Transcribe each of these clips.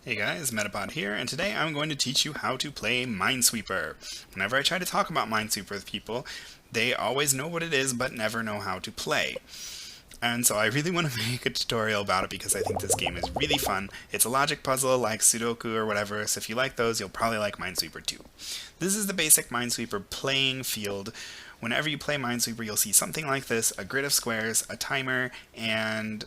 Hey guys, Metapod here, and today I'm going to teach you how to play Minesweeper. Whenever I try to talk about Minesweeper with people, they always know what it is but never know how to play. And so I really want to make a tutorial about it because I think this game is really fun. It's a logic puzzle like Sudoku or whatever, so if you like those, you'll probably like Minesweeper too. This is the basic Minesweeper playing field. Whenever you play Minesweeper, you'll see something like this: a grid of squares, a timer, and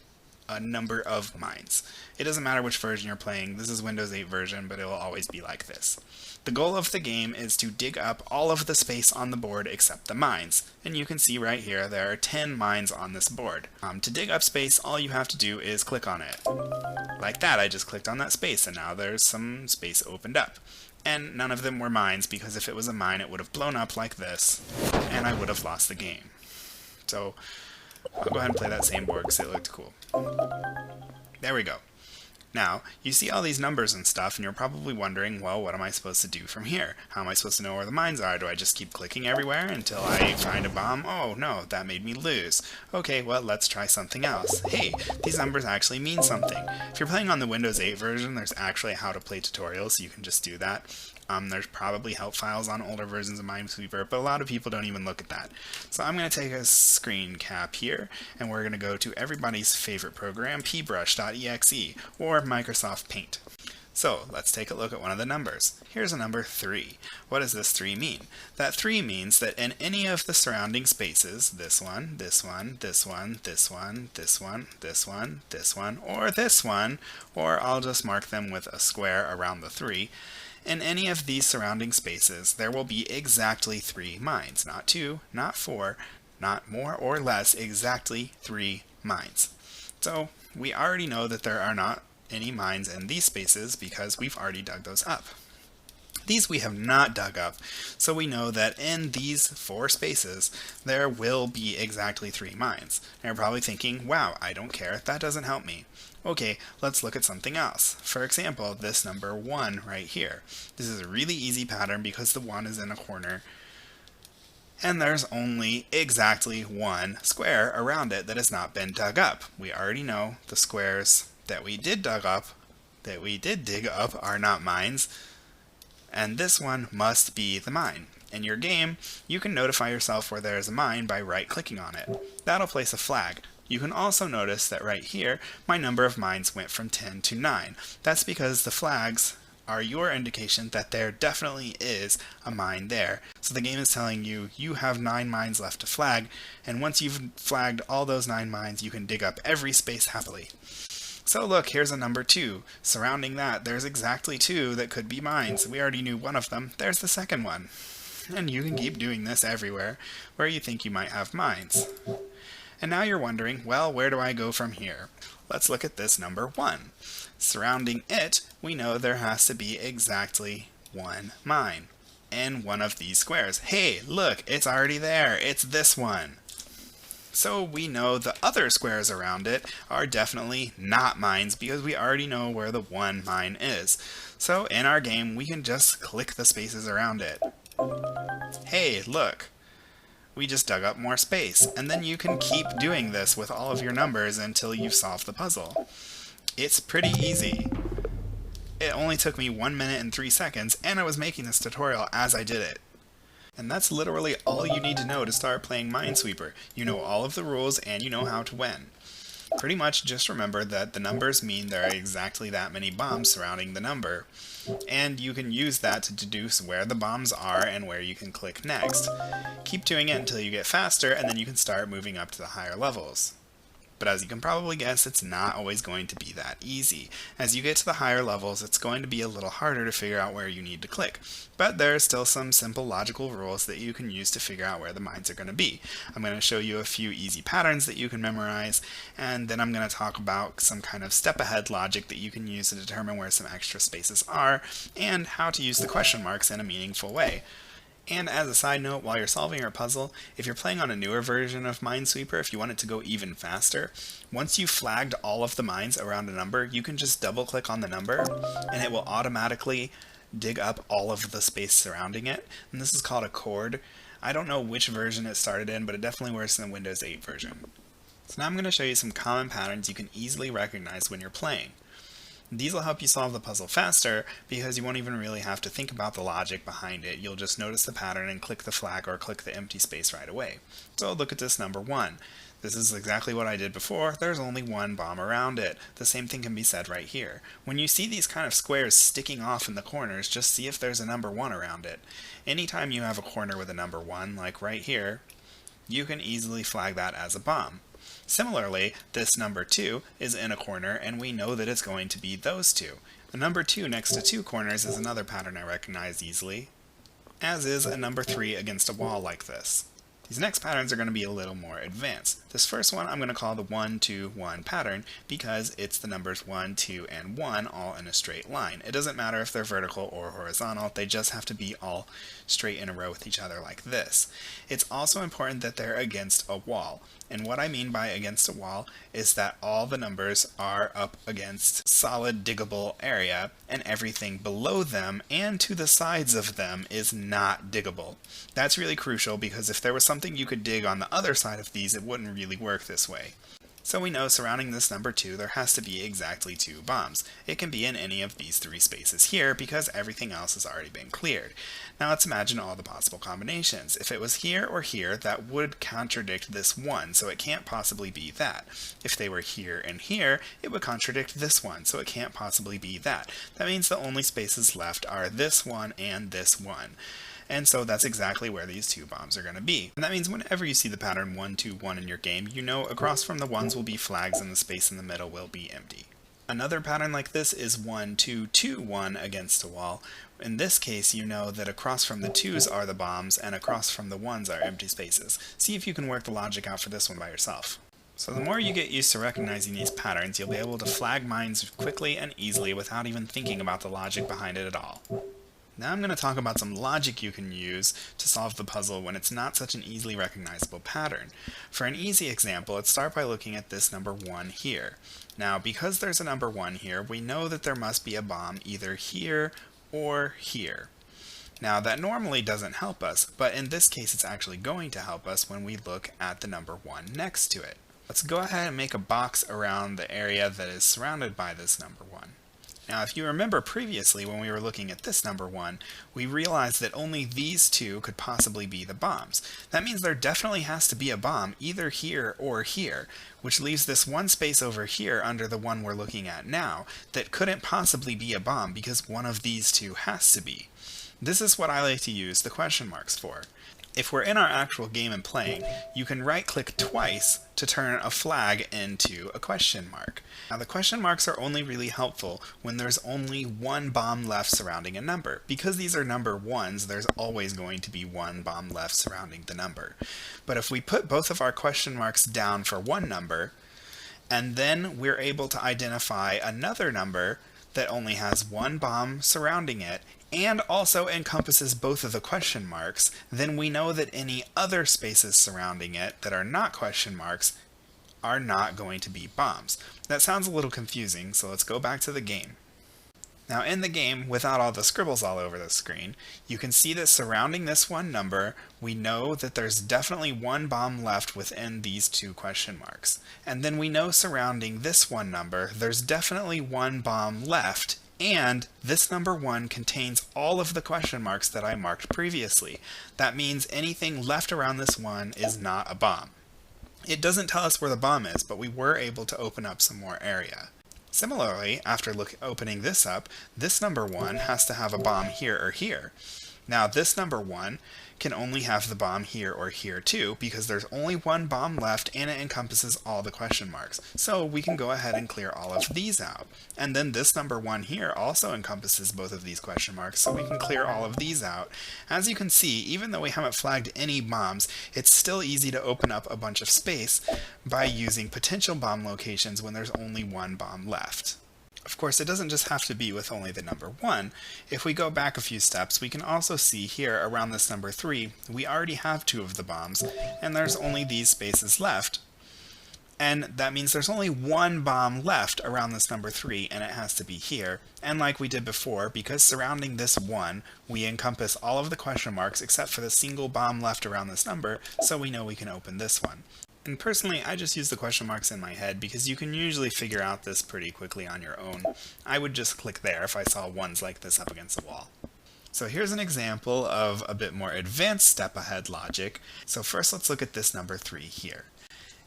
a number of mines. It doesn't matter which version you're playing. This is Windows 8 version, but it will always be like this. The goal of the game is to dig up all of the space on the board except the mines. And you can see right here there are 10 mines on this board. To dig up space, all you have to do is click on it. Like that, I just clicked on that space and now there's some space opened up. And none of them were mines, because if it was a mine it would have blown up like this and I would have lost the game. So I'll go ahead and play that same board because it looked cool. There we go. Now, you see all these numbers and stuff, and you're probably wondering, well, what am I supposed to do from here? How am I supposed to know where the mines are? Do I just keep clicking everywhere until I find a bomb? Oh, no, that made me lose. Okay, well, let's try something else. Hey, these numbers actually mean something. If you're playing on the Windows 8 version, there's actually a how to play tutorial, so you can just do that. There's probably help files on older versions of Minesweeper, but a lot of people don't even look at that. So I'm going to take a screen cap here, and we're going to go to everybody's favorite program, pbrush.exe, or Microsoft Paint. So let's take a look at one of the numbers. Here's a number 3. What does this 3 mean? That 3 means that in any of the surrounding spaces, this one, this one, this one, this one, this one, this one, this one, or this one, or I'll just mark them with a square around the 3, in any of these surrounding spaces, there will be exactly 3 mines. Not 2, not 4, not more or less, exactly 3 mines. So we already know that there are not any mines in these spaces because we've already dug those up. These we have not dug up, so we know that in these 4 spaces, there will be exactly 3 mines. Now you're probably thinking, wow, I don't care, that doesn't help me. Okay, let's look at something else. For example, this number 1 right here. This is a really easy pattern because the 1 is in a corner, and there's only exactly 1 square around it that has not been dug up. We already know the squares that we did dig up are not mines, and this one must be the mine. In your game, you can notify yourself where there is a mine by right-clicking on it. That'll place a flag. You can also notice that right here, my number of mines went from 10 to 9. That's because the flags are your indication that there definitely is a mine there. So the game is telling you, you have 9 mines left to flag, and once you've flagged all those 9 mines, you can dig up every space happily. So look, here's a number 2. Surrounding that, there's exactly 2 that could be mines. We already knew one of them. There's the second one. And you can keep doing this everywhere where you think you might have mines. And now you're wondering, well, where do I go from here? Let's look at this number 1. Surrounding it, we know there has to be exactly 1 mine in one of these squares. Hey, look, it's already there. It's this one. So we know the other squares around it are definitely not mines because we already know where the 1 mine is. So in our game, we can just click the spaces around it. Hey, look. We just dug up more space, and then you can keep doing this with all of your numbers until you've solved the puzzle. It's pretty easy. It only took me 1 minute and 3 seconds, and I was making this tutorial as I did it. And that's literally all you need to know to start playing Minesweeper. You know all of the rules, and you know how to win. Pretty much just remember that the numbers mean there are exactly that many bombs surrounding the number, and you can use that to deduce where the bombs are and where you can click next. Keep doing it until you get faster, and then you can start moving up to the higher levels. But as you can probably guess, it's not always going to be that easy. As you get to the higher levels, it's going to be a little harder to figure out where you need to click. But there are still some simple logical rules that you can use to figure out where the mines are going to be. I'm going to show you a few easy patterns that you can memorize, and then I'm going to talk about some kind of step-ahead logic that you can use to determine where some extra spaces are, and how to use the question marks in a meaningful way. And as a side note, while you're solving your puzzle, if you're playing on a newer version of Minesweeper, if you want it to go even faster, once you've flagged all of the mines around a number, you can just double click on the number, and it will automatically dig up all of the space surrounding it. And this is called a chord. I don't know which version it started in, but it definitely works in the Windows 8 version. So now I'm going to show you some common patterns you can easily recognize when you're playing. These will help you solve the puzzle faster because you won't even really have to think about the logic behind it. You'll just notice the pattern and click the flag or click the empty space right away. So look at this number 1. This is exactly what I did before. There's only one bomb around it. The same thing can be said right here. When you see these kind of squares sticking off in the corners, just see if there's a number 1 around it. Anytime you have a corner with a number 1, like right here, you can easily flag that as a bomb. Similarly, this number 2 is in a corner, and we know that it's going to be those two. A number 2 next to 2 corners is another pattern I recognize easily, as is a number 3 against a wall like this. These next patterns are going to be a little more advanced. This first one I'm going to call the 1, 2, 1 pattern because it's the numbers 1, 2, and 1 all in a straight line. It doesn't matter if they're vertical or horizontal, they just have to be all straight in a row with each other like this. It's also important that they're against a wall. And what I mean by against a wall is that all the numbers are up against solid diggable area and everything below them and to the sides of them is not diggable. That's really crucial because if there was something you could dig on the other side of these, it wouldn't really work this way. So we know surrounding this number 2 there has to be exactly 2 bombs. It can be in any of these 3 spaces here because everything else has already been cleared. Now let's imagine all the possible combinations. If it was here or here, that would contradict this 1, so it can't possibly be that. If they were here and here, it would contradict this 1, so it can't possibly be that. That means the only spaces left are this 1 and this 1. And so that's exactly where these 2 bombs are going to be. And that means whenever you see the pattern 1, 2, 1 in your game, you know across from the 1s will be flags and the space in the middle will be empty. Another pattern like this is 1, 2, 2, 1 against a wall. In this case, you know that across from the 2s are the bombs and across from the 1s are empty spaces. See if you can work the logic out for this one by yourself. So the more you get used to recognizing these patterns, you'll be able to flag mines quickly and easily without even thinking about the logic behind it at all. Now I'm going to talk about some logic you can use to solve the puzzle when it's not such an easily recognizable pattern. For an easy example, let's start by looking at this number 1 here. Now because there's a number 1 here, we know that there must be a bomb either here or here. Now that normally doesn't help us, but in this case it's actually going to help us when we look at the number 1 next to it. Let's go ahead and make a box around the area that is surrounded by this number 1. Now if you remember previously when we were looking at this number 1, we realized that only these 2 could possibly be the bombs. That means there definitely has to be a bomb either here or here, which leaves this one space over here under the one we're looking at now that couldn't possibly be a bomb because one of these 2 has to be. This is what I like to use the question marks for. If we're in our actual game and playing, you can right-click twice to turn a flag into a question mark. Now the question marks are only really helpful when there's only one bomb left surrounding a number. Because these are number 1s, there's always going to be one bomb left surrounding the number. But if we put both of our question marks down for one number, and then we're able to identify another number that only has one bomb surrounding it, and also encompasses both of the question marks, then we know that any other spaces surrounding it that are not question marks are not going to be bombs. That sounds a little confusing, so let's go back to the game. Now in the game, without all the scribbles all over the screen, you can see that surrounding this one number, we know that there's definitely one bomb left within these 2 question marks. And then we know surrounding this one number, there's definitely one bomb left, and this number 1 contains all of the question marks that I marked previously. That means anything left around this 1 is not a bomb. It doesn't tell us where the bomb is, but we were able to open up some more area. Similarly, after opening this up, this number 1 has to have a bomb here or here. Now this number 1 can only have the bomb here or here too, because there's only one bomb left and it encompasses all the question marks. So we can go ahead and clear all of these out. And then this number 1 here also encompasses both of these question marks, so we can clear all of these out. As you can see, even though we haven't flagged any bombs, it's still easy to open up a bunch of space by using potential bomb locations when there's only one bomb left. Of course, it doesn't just have to be with only the number 1. If we go back a few steps, we can also see here around this number 3, we already have 2 of the bombs, and there's only these spaces left. And that means there's only one bomb left around this number 3, and it has to be here. And like we did before, because surrounding this 1, we encompass all of the question marks except for the single bomb left around this number, so we know we can open this one. And personally, I just use the question marks in my head because you can usually figure out this pretty quickly on your own. I would just click there if I saw ones like this up against the wall. So here's an example of a bit more advanced step ahead logic. So first let's look at this number 3 here.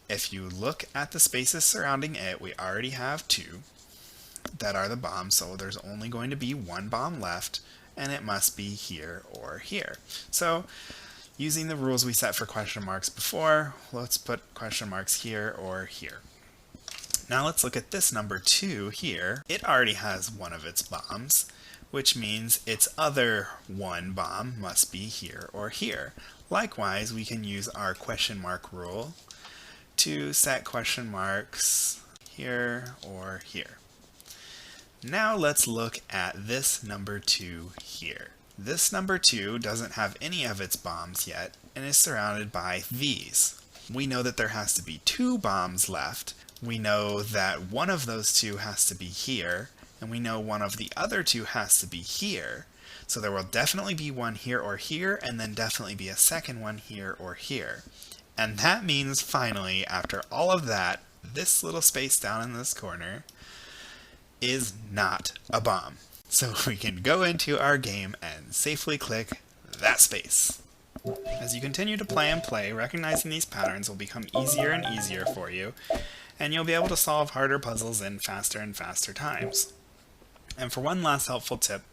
If you look at the spaces surrounding it, we already have 2 that are the bombs, so there's only going to be 1 bomb left, and it must be here or here. So using the rules we set for question marks before, let's put question marks here or here. Now let's look at this number 2 here. It already has one of its bombs, which means its other 1 bomb must be here or here. Likewise, we can use our question mark rule to set question marks here or here. Now let's look at this number 2 here. This number 2 doesn't have any of its bombs yet and is surrounded by these. We know that there has to be 2 bombs left. We know that one of those 2 has to be here, and we know one of the other 2 has to be here. So there will definitely be one here or here, and then definitely be a second one here or here. And that means finally, after all of that, this little space down in this corner is not a bomb. So we can go into our game and safely click that space. As you continue to play, recognizing these patterns will become easier and easier for you, and you'll be able to solve harder puzzles in faster and faster times. And for one last helpful tip,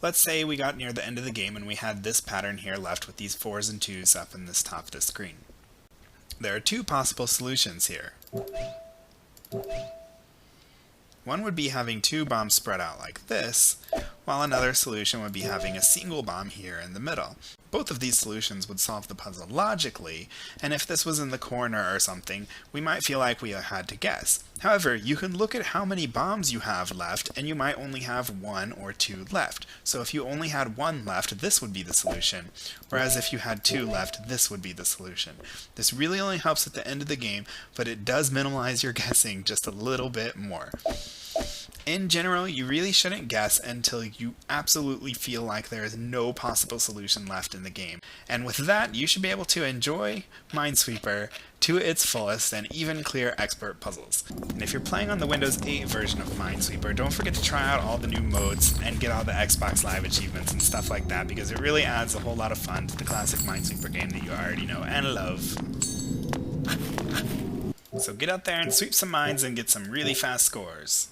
let's say we got near the end of the game and we had this pattern here left with these 4s and 2s up in this top of the screen. There are 2 possible solutions here. One would be having 2 bombs spread out like this, while another solution would be having a single bomb here in the middle. Both of these solutions would solve the puzzle logically, and if this was in the corner or something, we might feel like we had to guess. However, you can look at how many bombs you have left, and you might only have 1 or 2 left. So if you only had 1 left, this would be the solution, whereas if you had 2 left, this would be the solution. This really only helps at the end of the game, but it does minimize your guessing just a little bit more. In general, you really shouldn't guess until you absolutely feel like there is no possible solution left in the game. And with that, you should be able to enjoy Minesweeper to its fullest and even clear expert puzzles. And if you're playing on the Windows 8 version of Minesweeper, don't forget to try out all the new modes and get all the Xbox Live achievements and stuff like that, because it really adds a whole lot of fun to the classic Minesweeper game that you already know and love. So get out there and sweep some mines and get some really fast scores.